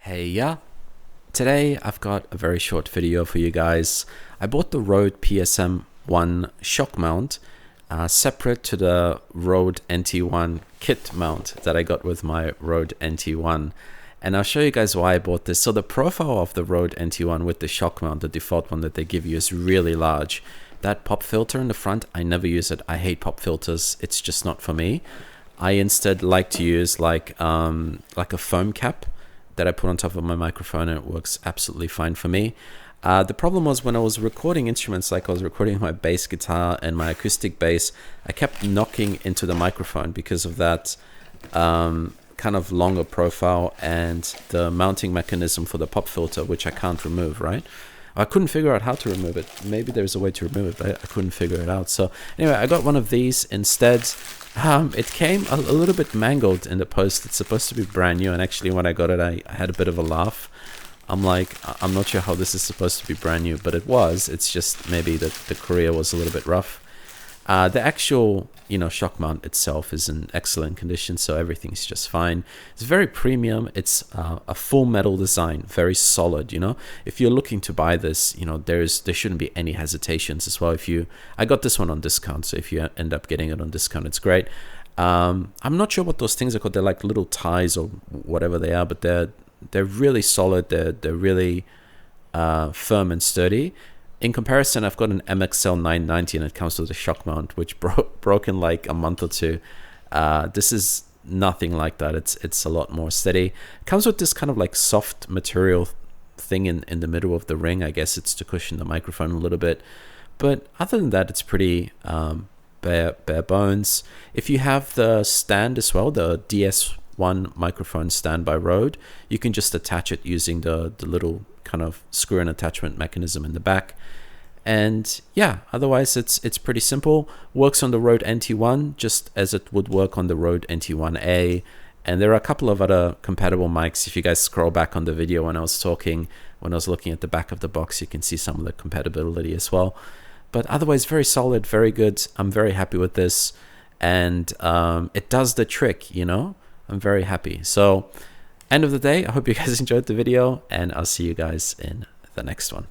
Hey, yeah. Today I've got a very short video for you guys. I bought the Rode PSM1 shock mount separate to the Rode NT1 kit mount that I got with my Rode NT1. And I'll show you guys why I bought this. So the profile of the Rode NT1 with the shock mount, the default one that they give you, is really large. That pop filter in the front, I never use it. I hate pop filters. It's just not for me. I instead like to use like a foam cap that I put on top of my microphone, and it works absolutely fine for me. The problem was when I was recording instruments, like I was recording my bass guitar and my acoustic bass, I kept knocking into the microphone because of that kind of longer profile and the mounting mechanism for the pop filter, which I can't remove, right? I couldn't figure out how to remove it. Maybe there's a way to remove it, but I couldn't figure it out. So anyway, I got one of these instead. It came a little bit mangled in the post. It's supposed to be brand new, and actually when I got it, I had a bit of a laugh. I'm like, I'm not sure how this is supposed to be brand new, but it was. It's just maybe that the courier was a little bit rough. The actual, shock mount itself is in excellent condition, so everything's just fine. It's very premium. It's a full metal design, very solid. If you're looking to buy this, there shouldn't be any hesitations as well. I got this one on discount, so if you end up getting it on discount, it's great. I'm not sure what those things are called. They're like little ties or whatever they are, but they're really solid. They're really firm and sturdy. In comparison, I've got an MXL 990 and it comes with a shock mount, which broke in like a month or two. This is nothing like that. It's a lot more steady. It comes with this kind of like soft material thing in the middle of the ring. I guess it's to cushion the microphone a little bit. But other than that, it's pretty bare bones. If you have the stand as well, the DS1 microphone stand by Rode, you can just attach it using the little kind of screw-in attachment mechanism in the back. And yeah, otherwise it's pretty simple. Works on the Rode NT1 just as it would work on the Rode NT1A. And there are a couple of other compatible mics. If you guys scroll back on the video when I was looking at the back of the box, you can see some of the compatibility as well. But otherwise, very solid, very good. I'm very happy with this. And it does the trick, I'm very happy. So end of the day, I hope you guys enjoyed the video, and I'll see you guys in the next one.